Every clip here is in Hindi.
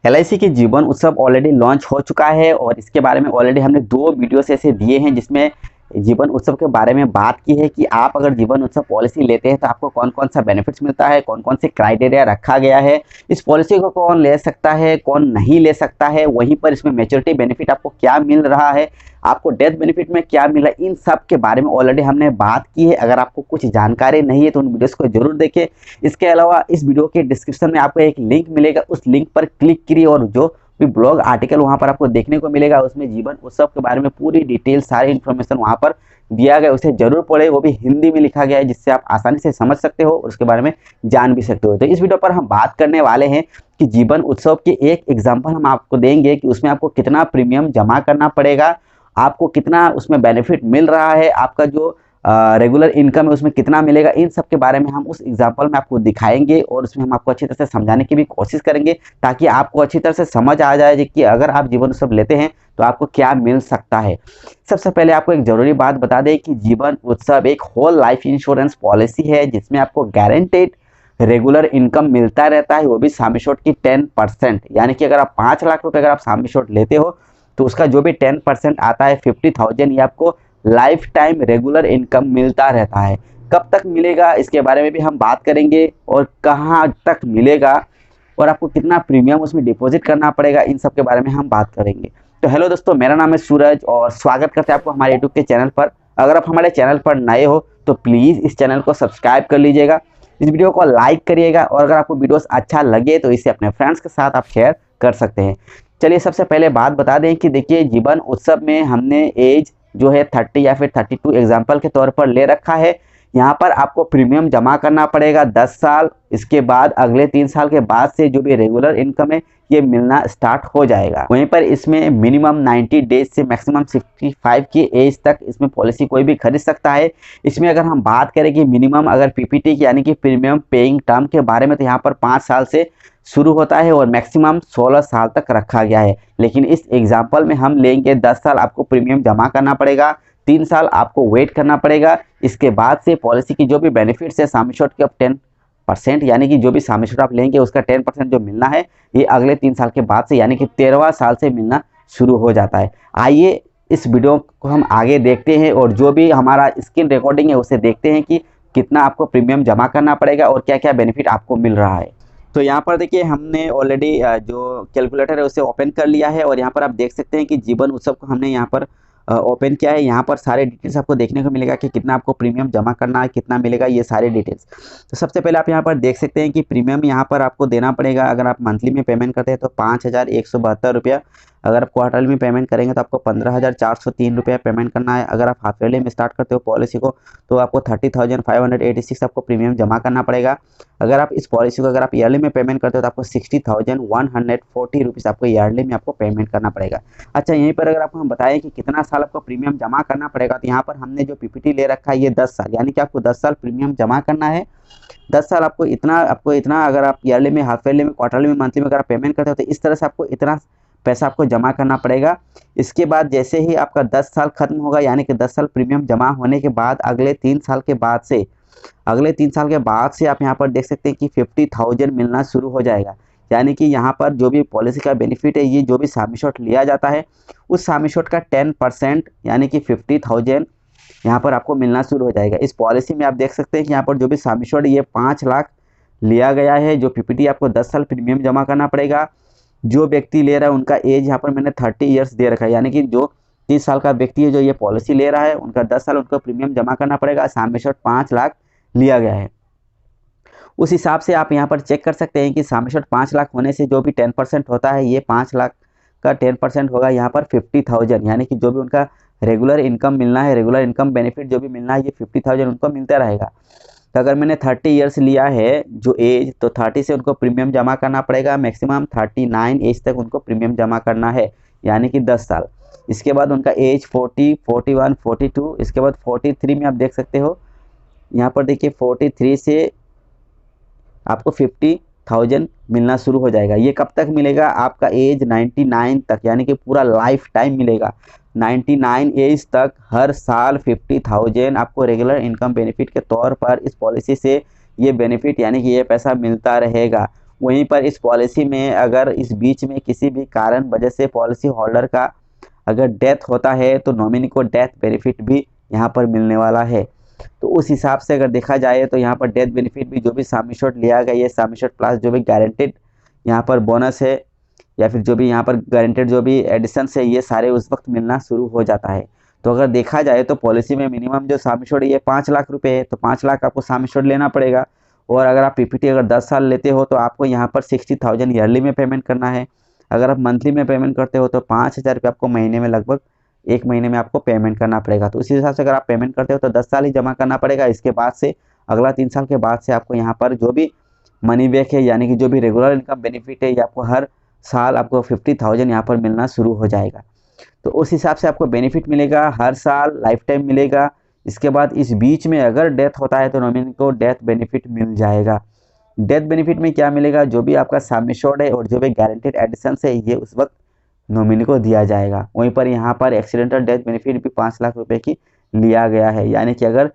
एलआईसी की जीवन उत्सव ऑलरेडी लॉन्च हो चुका है और इसके बारे में ऑलरेडी हमने 2 वीडियोस ऐसे दिए हैं जिसमें जीवन उत्सव के बारे में बात की है कि आप अगर जीवन उत्सव पॉलिसी लेते हैं तो आपको कौन कौन सा बेनिफिट्स मिलता है, कौन कौन से क्राइटेरिया रखा गया है, इस पॉलिसी को कौन ले सकता है, कौन नहीं ले सकता है, वहीं पर इसमें मैच्योरिटी बेनिफिट आपको क्या मिल रहा है, आपको डेथ बेनिफिट में क्या मिला, इन सब के बारे में ऑलरेडी हमने बात की है। अगर आपको कुछ जानकारी नहीं है तो उन वीडियोस को जरूर देखें। इसके अलावा इस वीडियो के डिस्क्रिप्शन में आपको एक लिंक मिलेगा, उस लिंक पर क्लिक करिए और जो भी ब्लॉग आर्टिकल वहां पर आपको देखने को मिलेगा उसमें जीवन उत्सव के बारे में पूरी डिटेल सारी इन्फॉर्मेशन वहां पर दिया गया, उसे जरूर पढ़े। वो भी हिंदी में लिखा गया है जिससे आप आसानी से समझ सकते हो और उसके बारे में जान भी सकते हो। तो इस वीडियो पर हम बात करने वाले हैं कि जीवन उत्सव के एक एग्जाम्पल हम आपको देंगे कि उसमें आपको कितना प्रीमियम जमा करना पड़ेगा, आपको कितना उसमें बेनिफिट मिल रहा है, आपका जो रेगुलर इनकम है उसमें कितना मिलेगा, इन सब के बारे में हम उस एग्जाम्पल में आपको दिखाएंगे और उसमें हम आपको अच्छी तरह से समझाने की भी कोशिश करेंगे ताकि आपको अच्छी तरह से समझ आ जाए कि अगर आप जीवन उत्सव लेते हैं तो आपको क्या मिल सकता है। सबसे पहले आपको एक जरूरी बात बता दें कि जीवन उत्सव एक होल लाइफ इंश्योरेंस पॉलिसी है जिसमें आपको गारंटेड रेगुलर इनकम मिलता रहता है, वो भी सम एश्योर्ड की 10%। यानी कि अगर आप 5 लाख रुपए अगर आप सम एश्योर्ड लेते हो तो उसका जो भी 10% आता है 50,000 ये आपको लाइफ टाइम रेगुलर इनकम मिलता रहता है। कब तक मिलेगा इसके बारे में भी हम बात करेंगे और कहाँ तक मिलेगा और आपको कितना प्रीमियम उसमें डिपॉजिट करना पड़ेगा, इन सब के बारे में हम बात करेंगे। तो हेलो दोस्तों, मेरा नाम है सूरज और स्वागत करते हैं आपको हमारे यूट्यूब के चैनल पर। अगर आप हमारे चैनल पर नए हो तो प्लीज़ इस चैनल को सब्सक्राइब कर लीजिएगा, इस वीडियो को लाइक करिएगा और अगर आपको वीडियोस अच्छा लगे तो इसे अपने फ्रेंड्स के साथ आप शेयर कर सकते हैं। चलिए सबसे पहले बात बता दें कि देखिए जीवन उत्सव में हमने एज जो है 30 या फिर 32 एग्जाम्पल के तौर पर ले रखा है। यहाँ पर आपको प्रीमियम जमा करना पड़ेगा 10 साल, इसके बाद अगले 3 साल के बाद से जो भी रेगुलर इनकम है ये मिलना स्टार्ट हो जाएगा। वहीं पर इसमें मिनिमम 90 डेज से मैक्सिमम 65 की एज तक इसमें पॉलिसी कोई भी खरीद सकता है। इसमें अगर हम बात करें कि मिनिमम अगर पीपीटी यानी कि प्रीमियम पेइंग टर्म के बारे में तो यहाँ पर 5 साल से शुरू होता है और मैक्सिमम 16 साल तक रखा गया है। लेकिन इस एग्जाम्पल में हम लेंगे 10 साल आपको प्रीमियम जमा करना पड़ेगा, 3 साल आपको वेट करना पड़ेगा, इसके बाद से पॉलिसी की जो भी बेनिफिट्स है सम एश्योर्ड के 10% यानी कि जो भी सम एश्योर्ड आप लेंगे उसका 10% जो मिलना है ये अगले 3 साल के बाद से यानी कि 13वां साल से मिलना शुरू हो जाता है। आइए इस वीडियो को हम आगे देखते हैं और जो भी हमारा स्क्रीन रिकॉर्डिंग है उसे देखते हैं कि कितना आपको प्रीमियम जमा करना पड़ेगा और क्या क्या बेनिफिट आपको मिल रहा है। तो यहाँ पर देखिए हमने ऑलरेडी जो कैलकुलेटर है उसे ओपन कर लिया है और यहाँ पर आप देख सकते हैं कि जीवन उत्सव को हमने यहाँ पर ओपन किया है। यहाँ पर सारे डिटेल्स आपको देखने को मिलेगा कि कितना आपको प्रीमियम जमा करना है, कितना मिलेगा, ये सारे डिटेल्स। तो सबसे पहले आप यहाँ पर देख सकते हैं कि प्रीमियम यहाँ पर आपको देना पड़ेगा। अगर आप मंथली में पेमेंट करते हैं तो 5,172 रुपया, अगर आप क्वार्टरली में पेमेंट करेंगे तो आपको 15,403 रुपया पेमेंट करना है। अगर आप हाफ ईयरली में स्टार्ट करते हो पॉलिसी को तो आपको 30,586 आपको प्रीमियम जमा करना पड़ेगा। अगर आप इस पॉलिसी को अगर आप ईयरली में पेमेंट करते हो तो आपको 60,140 रुपीज़ आपको ईयरली में आपको पेमेंट करना पड़ेगा। अच्छा, यहीं पर अगर आपको हम बताएं कि कितना साल आपको प्रीमियम जमा करना पड़ेगा तो यहाँ पर हमने जो पीपीटी ले रखा है ये 10 साल, यानी कि आपको 10 साल प्रीमियम जमा करना है। 10 साल आपको इतना अगर आप ईयरली में, हाफ ईयरली में, क्वार्टरली में, मंथली में अगर आप पेमेंट करते हो तो इस तरह से आपको इतना पैसा आपको जमा करना पड़ेगा। इसके बाद जैसे ही आपका 10 साल खत्म होगा यानी कि 10 साल प्रीमियम जमा होने के बाद अगले 3 साल के बाद से आप यहाँ पर देख सकते हैं कि 50,000 मिलना शुरू हो जाएगा। यानी कि यहाँ पर जो भी पॉलिसी का बेनिफिट है ये जो भी सम एश्योर्ड लिया जाता है उस सम एश्योर्ड का 10% यानी कि 50,000 यहाँ पर आपको मिलना शुरू हो जाएगा। इस पॉलिसी में आप देख सकते हैं कि यहाँ पर जो भी सम एश्योर्ड ये 5 लाख लिया गया है। जो पीपीटी आपको 10 साल प्रीमियम जमा करना पड़ेगा। जो व्यक्ति ले रहा है उनका एज यहाँ पर मैंने 30 ईयर्स दे रखा है, यानी कि जो 30 साल का व्यक्ति है जो ये पॉलिसी ले रहा है उनका 10 साल उनको प्रीमियम जमा करना पड़ेगा। सम एश्योर्ड 5 लाख लिया गया है। उस हिसाब से आप यहाँ पर चेक कर सकते हैं कि सम एश्योर्ड 5 लाख होने से जो भी 10% होता है ये 5 लाख का 10% होगा यहाँ पर 50,000, यानी कि जो भी उनका रेगुलर इनकम मिलना है, रेगुलर इनकम बेनिफिट जो भी मिलना है ये 50,000 उनको मिलता रहेगा। तो अगर मैंने 30 ईयर्स लिया है जो एज, तो 30 से उनको प्रीमियम जमा करना पड़ेगा, मैक्सिमम 39 एज तक उनको प्रीमियम जमा करना है यानी कि 10 साल। इसके बाद उनका एज 40, 41, 42, इसके बाद 43 में आप देख सकते हो यहाँ पर देखिए 43 से आपको 50,000 मिलना शुरू हो जाएगा। ये कब तक मिलेगा? आपका एज 99 तक, यानी कि पूरा लाइफ टाइम मिलेगा। 99 एज तक हर साल 50,000 आपको रेगुलर इनकम बेनिफिट के तौर पर इस पॉलिसी से ये बेनिफिट यानी कि ये पैसा मिलता रहेगा। वहीं पर इस पॉलिसी में अगर इस बीच में किसी भी कारण वजह से पॉलिसी होल्डर का अगर डेथ होता है तो नॉमिनी को डेथ बेनिफिट भी यहाँ पर मिलने वाला है। तो उस हिसाब से अगर देखा जाए तो यहाँ पर डेथ बेनिफिट भी जो भी सम एश्योर्ड लिया गया है, सम एश्योर्ड प्लस जो भी गारंटेड यहाँ पर बोनस है या फिर जो भी यहाँ पर गारंटेड जो भी एडिशन है, ये सारे उस वक्त मिलना शुरू हो जाता है। तो अगर देखा जाए तो पॉलिसी में मिनिमम जो सम एश्योर्ड ये 5 लाख रुपए है, तो 5 लाख आपको सम एश्योर्ड लेना पड़ेगा। और अगर आप पीपीटी अगर 10 साल लेते हो तो आपको यहाँ पर 60,000 ईयरली में पेमेंट करना है। अगर आप मंथली में पेमेंट करते हो तो 5,000 रुपये आपको महीने में, लगभग 1 महीने में आपको पेमेंट करना पड़ेगा। तो उसी हिसाब से अगर आप पेमेंट करते हो तो 10 साल ही जमा करना पड़ेगा। इसके बाद से अगला 3 साल के बाद से आपको यहाँ पर जो भी मनी बैक है, यानी कि जो भी रेगुलर इनकम बेनिफिट है, ये आपको हर साल आपको 50,000 यहाँ पर मिलना शुरू हो जाएगा। तो उस हिसाब से आपको बेनिफिट मिलेगा, हर साल लाइफ टाइम मिलेगा। इसके बाद इस बीच में अगर डेथ होता है तो नॉमिनी को डेथ बेनिफिट मिल जाएगा। डेथ बेनिफिट में क्या मिलेगा, जो भी आपका सम एश्योर्ड है और जो भी गारंटेड एडिशन है, ये उस वक्त नॉमिनी को दिया जाएगा। वहीं पर यहाँ पर एक्सीडेंटल डेथ बेनिफिट भी 5 लाख रुपए की लिया गया है, यानी कि अगर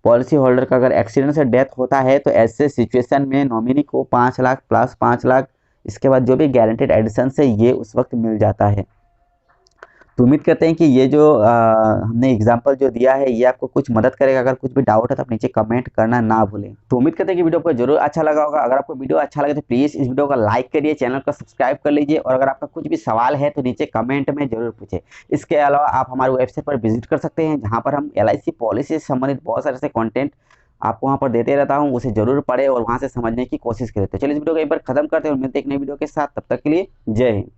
पॉलिसी होल्डर का अगर एक्सीडेंट से डेथ होता है तो ऐसे सिचुएशन में नॉमिनी को 5 लाख प्लस 5 लाख, इसके बाद जो भी गारंटेड एडिशन है, ये उस वक्त मिल जाता है। तो उम्मीद करते हैं कि ये जो हमने एग्जांपल जो दिया है ये आपको कुछ मदद करेगा। अगर कुछ भी डाउट है तो आप नीचे कमेंट करना ना भूलें। तो उम्मीद करते हैं कि वीडियो आपको जरूर अच्छा लगा होगा। अगर आपको वीडियो अच्छा लगे तो प्लीज़ इस वीडियो को लाइक करिए, चैनल को सब्सक्राइब कर लीजिए, और अगर आपका कुछ भी सवाल है तो नीचे कमेंट में जरूर पूछे। इसके अलावा आप हमारे वेबसाइट पर विजिट कर सकते हैं, जहाँ पर हम LIC पॉलिसी से संबंधित बहुत सारे ऐसे कॉन्टेंट आपको वहाँ पर देते रहता हूँ, उसे जरूर पढ़े और वहाँ से समझने की कोशिश करें। तो चलिए इस वीडियो को एक बार खत्म करते हैं और मिलते हैं एक नई वीडियो के साथ। तब तक के लिए जय हिंद।